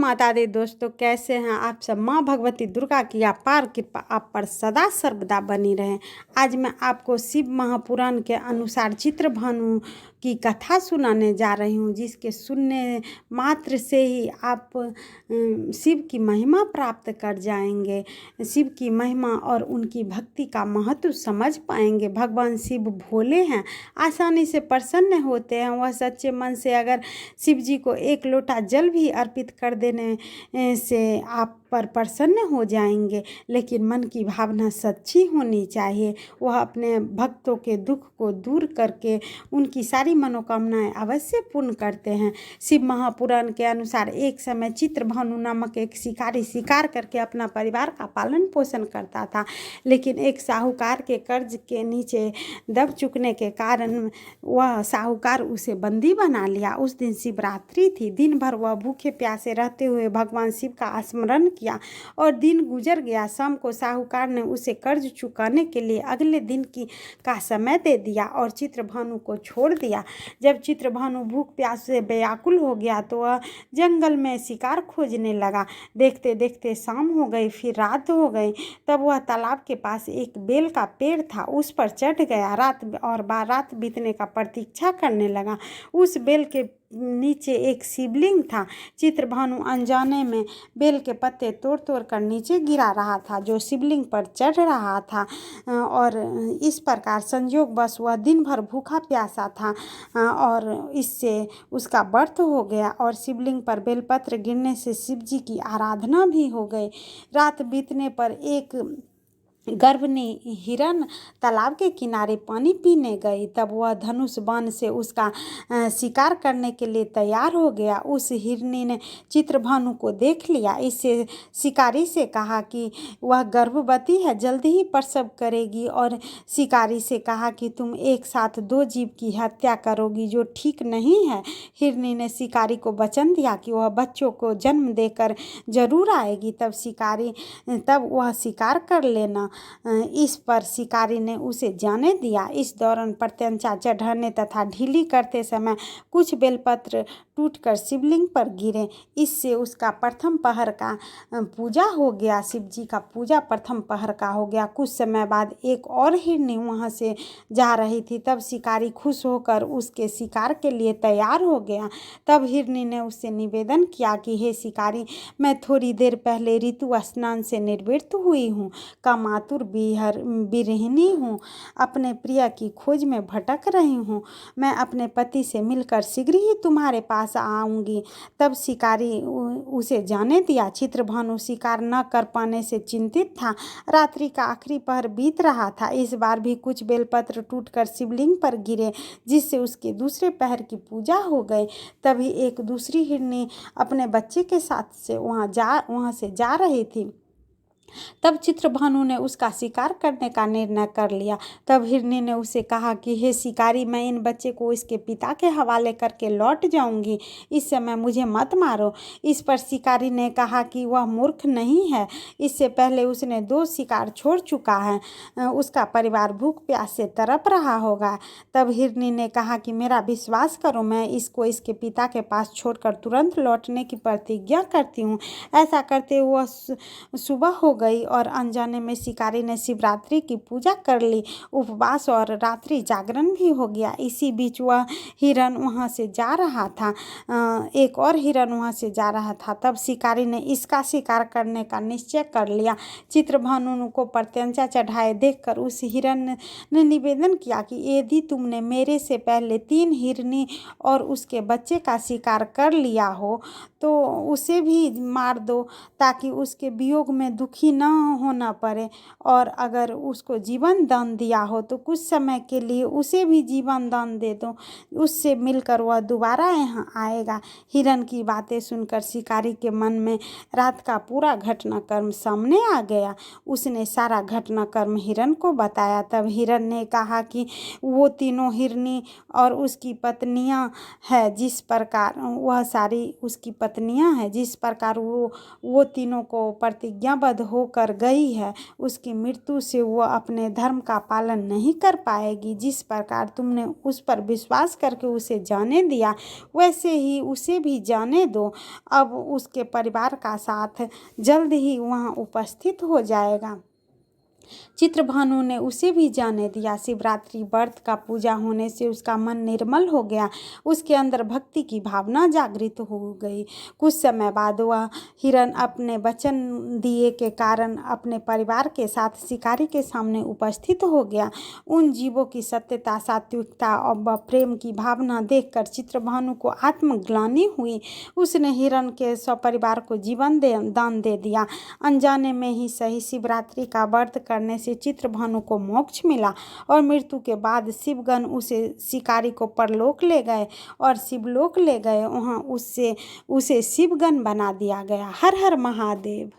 माता दी दोस्तों, कैसे हैं आप सब। माँ भगवती दुर्गा की अपार कृपा आप पर सदा सर्वदा बनी रहे। आज मैं आपको शिव महापुराण के अनुसार चित्रभानु की कथा सुनाने जा रही हूँ, जिसके सुनने मात्र से ही आप शिव की महिमा प्राप्त कर जाएंगे। शिव की महिमा और उनकी भक्ति का महत्व समझ पाएंगे। भगवान शिव भोले हैं, आसानी से प्रसन्न होते हैं। वह सच्चे मन से अगर शिव जी को एक लोटा जल भी अर्पित कर देने से आप पर प्रसन्न हो जाएंगे। लेकिन मन की भावना सच्ची होनी चाहिए। वह अपने भक्तों के दुख को दूर करके उनकी सारी मनोकामनाएं अवश्य पूर्ण करते हैं। शिव महापुराण के अनुसार एक समय चित्रभानु नामक एक शिकारी शिकार करके अपना परिवार का पालन पोषण करता था, लेकिन एक साहूकार के कर्ज के नीचे दब चुकने के कारण वह साहूकार उसे बंदी बना लिया। उस दिन शिवरात्रि थी। दिन भर वह भूखे प्यासे रहते हुए भगवान शिव का स्मरण किया और दिन गुजर गया। शाम को साहूकार ने उसे कर्ज चुकाने के लिए अगले दिन का समय दे दिया और चित्रभानु को छोड़ दिया। जब चित्रभानु भूख प्यास से व्याकुल हो गया तो वह जंगल में शिकार खोजने लगा। देखते देखते शाम हो गई, फिर रात हो गई। तब वह तालाब के पास एक बेल का पेड़ था, उस पर चढ़ गया। रात बीतने का प्रतीक्षा करने लगा। उस बेल के नीचे एक शिवलिंग था। चित्रभानु अनजाने में बेल के पत्ते तोड़ तोड़ कर नीचे गिरा रहा था, जो शिवलिंग पर चढ़ रहा था। और इस प्रकार संयोगवश वह दिन भर भूखा प्यासा था और इससे उसका व्रत हो गया और शिवलिंग पर बेलपत्र गिरने से शिव जी की आराधना भी हो गई। रात बीतने पर एक गर्भनी हिरण तालाब के किनारे पानी पीने गई। तब वह धनुष बाण से उसका शिकार करने के लिए तैयार हो गया। उस हिरनी ने चित्रभानु को देख लिया। इससे शिकारी से कहा कि वह गर्भवती है, जल्दी ही प्रसव करेगी, और शिकारी से कहा कि तुम एक साथ दो जीव की हत्या करोगी, जो ठीक नहीं है। हिरनी ने शिकारी को वचन दिया कि वह बच्चों को जन्म देकर जरूर आएगी, तब वह शिकार कर लेना। इस पर शिकारी ने उसे जाने दिया। इस दौरान प्रत्यंचा चढ़ाने तथा ढीली करते समय कुछ बेलपत्र टूटकर शिवलिंग पर गिरे। इससे उसका प्रथम पहर का पूजा हो गया। शिव जी का पूजा प्रथम पहर का हो गया। कुछ समय बाद एक और हिरनी वहां से जा रही थी। तब शिकारी खुश होकर उसके शिकार के लिए तैयार हो गया। तब हिरनी ने उससे निवेदन किया कि हे शिकारी, मैं थोड़ी देर पहले ऋतु स्नान से निवृत्त हुई हूँ, कामातुर बिरहिनी हूँ, अपने प्रिय की खोज में भटक रही हूँ। मैं अपने पति से मिलकर शीघ्र ही तुम्हारे पास आऊंगी। तब शिकारी उसे जाने दिया। चित्रभानु शिकार न कर पाने से चिंतित था। रात्रि का आखिरी पहर बीत रहा था। इस बार भी कुछ बेलपत्र टूटकर शिवलिंग पर गिरे, जिससे उसके दूसरे पहर की पूजा हो गई। तभी एक दूसरी हिरनी अपने बच्चे के साथ से वहां से जा रही थी। तब चित्रभानु ने उसका शिकार करने का निर्णय कर लिया। तब हिरनी ने उसे कहा कि हे शिकारी, मैं इन बच्चे को इसके पिता के हवाले करके लौट जाऊंगी, इस समय मुझे मत मारो। इस पर शिकारी ने कहा कि वह मूर्ख नहीं है, इससे पहले उसने 2 शिकार छोड़ चुका है, उसका परिवार भूख प्यास से तड़प रहा होगा। तब हिरनी ने कहा कि मेरा विश्वास करो, मैं इसको इसके पिता के पास छोड़कर तुरंत लौटने की प्रतिज्ञा करती हूँ। ऐसा करते हुए सुबह हो गई और अनजाने में शिकारी ने शिवरात्रि की पूजा कर ली। उपवास और रात्रि जागरण भी हो गया। इसी बीच वह हिरण वहां से जा रहा था। एक और हिरण वहां से जा रहा था। तब शिकारी ने इसका शिकार करने का निश्चय कर लिया। चित्रभानु को प्रत्यंचा चढ़ाए देखकर उस हिरण ने निवेदन किया कि यदि तुमने मेरे से पहले 3 हिरनी और उसके बच्चे का शिकार कर लिया हो तो उसे भी मार दो, ताकि उसके वियोग में दुखी न होना पड़े। और अगर उसको जीवन दान दिया हो तो कुछ समय के लिए उसे भी जीवन दान दे दो, उससे मिलकर वह दोबारा यहाँ आएगा। हिरण की बातें सुनकर शिकारी के मन में रात का पूरा घटनाक्रम सामने आ गया। उसने सारा घटनाक्रम हिरण को बताया। तब हिरण ने कहा कि वो तीनों हिरनी और उसकी पत्नियां हैं, जिस प्रकार वह सारी उसकी पत्नियां हैं, जिस प्रकार वो तीनों को प्रतिज्ञाबद्ध होकर गई है, उसकी मृत्यु से वो अपने धर्म का पालन नहीं कर पाएगी। जिस प्रकार तुमने उस पर विश्वास करके उसे जाने दिया, वैसे ही उसे भी जाने दो। अब उसके परिवार का साथ जल्द ही वहाँ उपस्थित हो जाएगा। चित्रभानु ने उसे भी जाने दिया। शिवरात्रि व्रत का पूजा होने से उसका मन निर्मल हो गया, उसके अंदर भक्ति की भावना जागृत हो गई। कुछ समय बाद वह हिरण अपने वचन दिए के कारण अपने परिवार के साथ शिकारी के सामने उपस्थित हो गया। उन जीवों की सत्यता, सात्विकता और प्रेम की भावना देखकर चित्रभानु को आत्मग्लानि हुई। उसने हिरण के सपरिवार को जीवन दान दे दिया। अनजाने में ही सही, शिवरात्रि का व्रत करने से चित्रभानु को मोक्ष मिला और मृत्यु के बाद शिवगण उसे शिकारी को परलोक ले गए और शिवलोक ले गए। वहाँ उसे शिवगण बना दिया गया। हर हर महादेव।